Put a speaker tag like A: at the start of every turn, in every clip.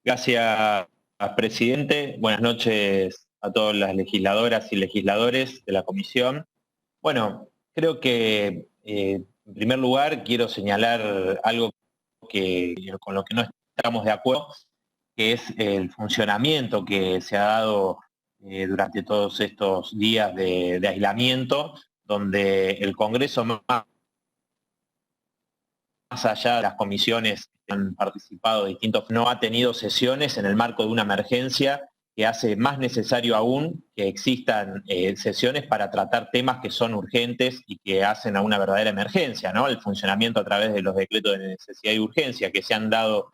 A: Gracias, presidente. Buenas noches a todas las legisladoras y legisladores de la comisión. Bueno, creo que en primer lugar quiero señalar algo con lo que no estamos de acuerdo, que es el funcionamiento que se ha dado durante todos estos días de aislamiento, donde el Congreso, más allá de las comisiones que han participado distintos, no ha tenido sesiones en el marco de una emergencia que hace más necesario aún que existan sesiones para tratar temas que son urgentes y que hacen a una verdadera emergencia, ¿no? El funcionamiento a través de los decretos de necesidad y urgencia que se han dado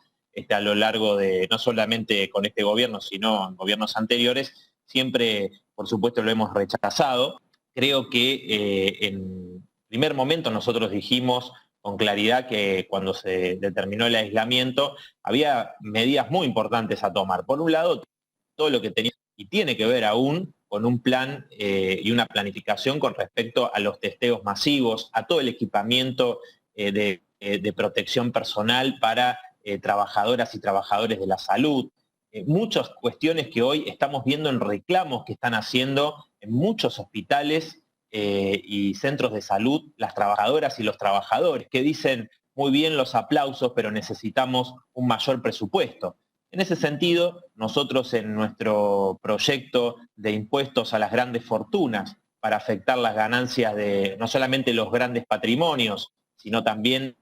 A: a lo largo de, no solamente con este gobierno, sino en gobiernos anteriores, siempre, por supuesto, lo hemos rechazado. Creo que en primer momento nosotros dijimos con claridad que cuando se determinó el aislamiento había medidas muy importantes a tomar. Por un lado, todo lo que tenía y tiene que ver aún con un plan y una planificación con respecto a los testeos masivos, a todo el equipamiento de protección personal para trabajadoras y trabajadores de la salud. Muchas cuestiones que hoy estamos viendo en reclamos que están haciendo en muchos hospitales y centros de salud, las trabajadoras y los trabajadores, que dicen muy bien los aplausos, pero necesitamos un mayor presupuesto. En ese sentido, nosotros en nuestro proyecto de impuestos a las grandes fortunas, para afectar las ganancias de no solamente los grandes patrimonios, sino también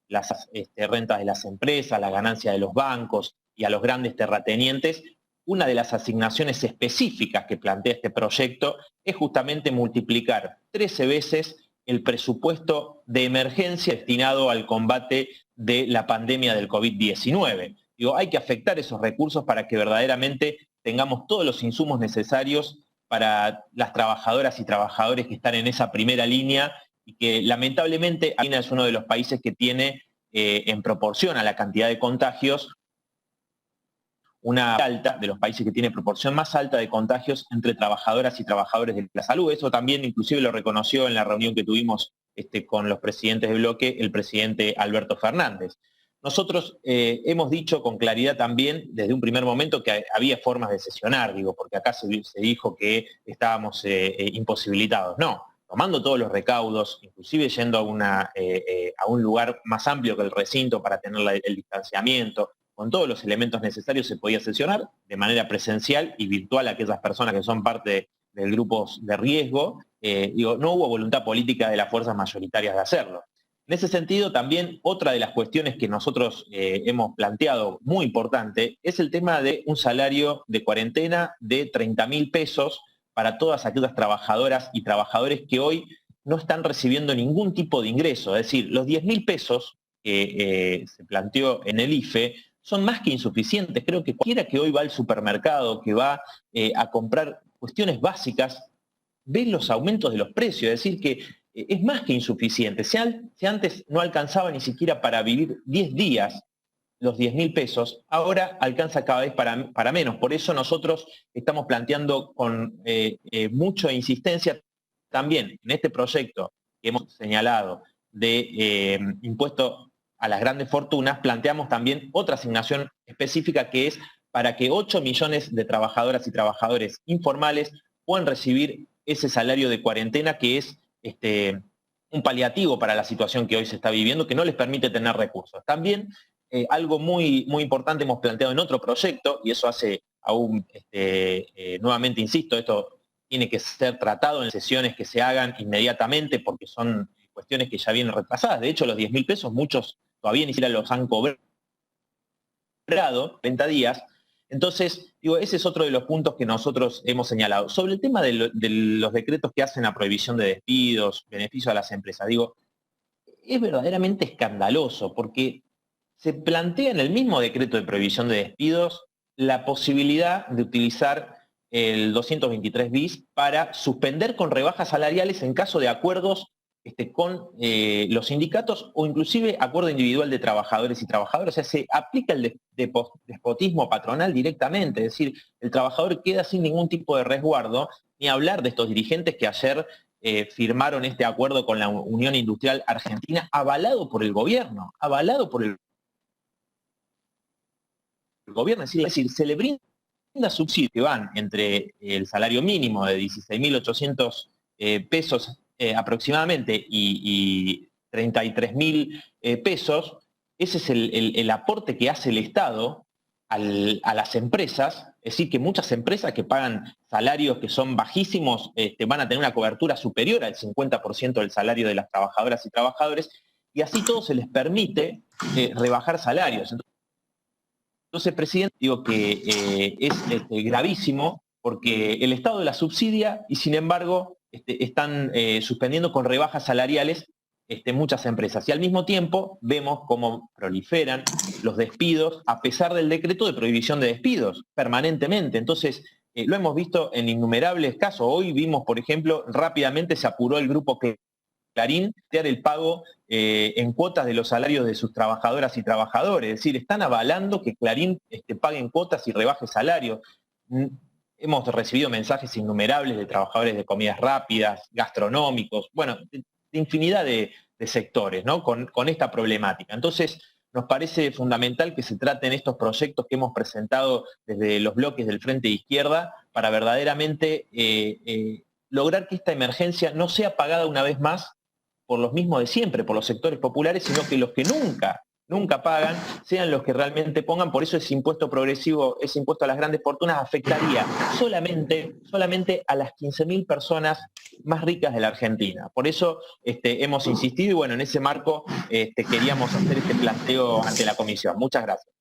A: las rentas de las empresas, la ganancia de los bancos y a los grandes terratenientes, una de las asignaciones específicas que plantea este proyecto es justamente multiplicar 13 veces el presupuesto de emergencia destinado al combate de la pandemia del COVID-19. Digo, hay que afectar esos recursos para que verdaderamente tengamos todos los insumos necesarios para las trabajadoras y trabajadores que están en esa primera línea y que lamentablemente Argentina es uno de los países que tiene en proporción a la cantidad de contagios una alta, de los países que tiene proporción más alta de contagios entre trabajadoras y trabajadores de la salud. Eso también inclusive lo reconoció en la reunión que tuvimos con los presidentes de bloque, el presidente Alberto Fernández. Nosotros hemos dicho con claridad también desde un primer momento que había formas de sesionar, digo, porque acá se dijo que estábamos imposibilitados. No, tomando todos los recaudos, inclusive yendo a un lugar más amplio que el recinto para tener el distanciamiento, con todos los elementos necesarios se podía sesionar de manera presencial y virtual a aquellas personas que son parte de grupos de riesgo. No hubo voluntad política de las fuerzas mayoritarias de hacerlo. En ese sentido, también otra de las cuestiones que nosotros hemos planteado muy importante es el tema de un salario de cuarentena de 30.000 pesos para todas aquellas trabajadoras y trabajadores que hoy no están recibiendo ningún tipo de ingreso. Es decir, los 10.000 pesos que se planteó en el IFE son más que insuficientes. Creo que cualquiera que hoy va al supermercado, que va a comprar cuestiones básicas, ve los aumentos de los precios, es decir, que es más que insuficiente. Si antes no alcanzaba ni siquiera para vivir 10 días los 10.000 pesos, ahora alcanza cada vez para menos. Por eso nosotros estamos planteando con mucha insistencia también en este proyecto que hemos señalado de impuesto a las grandes fortunas, planteamos también otra asignación específica que es para que 8 millones de trabajadoras y trabajadores informales puedan recibir ese salario de cuarentena que es un paliativo para la situación que hoy se está viviendo, que no les permite tener recursos. También algo muy, muy importante hemos planteado en otro proyecto, y eso hace aún, nuevamente insisto, esto tiene que ser tratado en sesiones que se hagan inmediatamente porque son cuestiones que ya vienen retrasadas. De hecho, los 10.000 pesos muchos todavía ni siquiera los han cobrado 30 días. Entonces, digo, ese es otro de los puntos que nosotros hemos señalado. Sobre el tema de los decretos que hacen a prohibición de despidos, beneficio a las empresas, digo, es verdaderamente escandaloso porque se plantea en el mismo decreto de prohibición de despidos la posibilidad de utilizar el 223 bis para suspender con rebajas salariales en caso de acuerdos con los sindicatos o inclusive acuerdo individual de trabajadores y trabajadoras. O sea, se aplica el despotismo patronal directamente, es decir, el trabajador queda sin ningún tipo de resguardo, ni hablar de estos dirigentes que ayer firmaron este acuerdo con la Unión Industrial Argentina, avalado por el gobierno gobierno, es decir, se le brinda subsidios que van entre el salario mínimo de 16.800 pesos aproximadamente y 33.000 pesos. Ese es el aporte que hace el Estado a las empresas, es decir, que muchas empresas que pagan salarios que son bajísimos van a tener una cobertura superior al 50% del salario de las trabajadoras y trabajadores, y así todo se les permite rebajar salarios. Entonces, presidente, digo que es gravísimo porque el Estado la subsidia y sin embargo están suspendiendo con rebajas salariales muchas empresas. Y al mismo tiempo vemos cómo proliferan los despidos a pesar del decreto de prohibición de despidos permanentemente. Entonces, lo hemos visto en innumerables casos. Hoy vimos, por ejemplo, rápidamente se apuró el grupo Clarín el pago en cuotas de los salarios de sus trabajadoras y trabajadores. Es decir, están avalando que Clarín pague en cuotas y rebaje salarios. Hemos recibido mensajes innumerables de trabajadores de comidas rápidas, gastronómicos, bueno, de infinidad de sectores, ¿no? Con esta problemática. Entonces, nos parece fundamental que se traten estos proyectos que hemos presentado desde los bloques del Frente de Izquierda para verdaderamente lograr que esta emergencia no sea pagada una vez más por los mismos de siempre, por los sectores populares, sino que los que nunca pagan, sean los que realmente pongan. Por eso ese impuesto progresivo, ese impuesto a las grandes fortunas afectaría solamente a las 15.000 personas más ricas de la Argentina. Por eso hemos insistido y bueno, en ese marco queríamos hacer este planteo ante la comisión. Muchas gracias.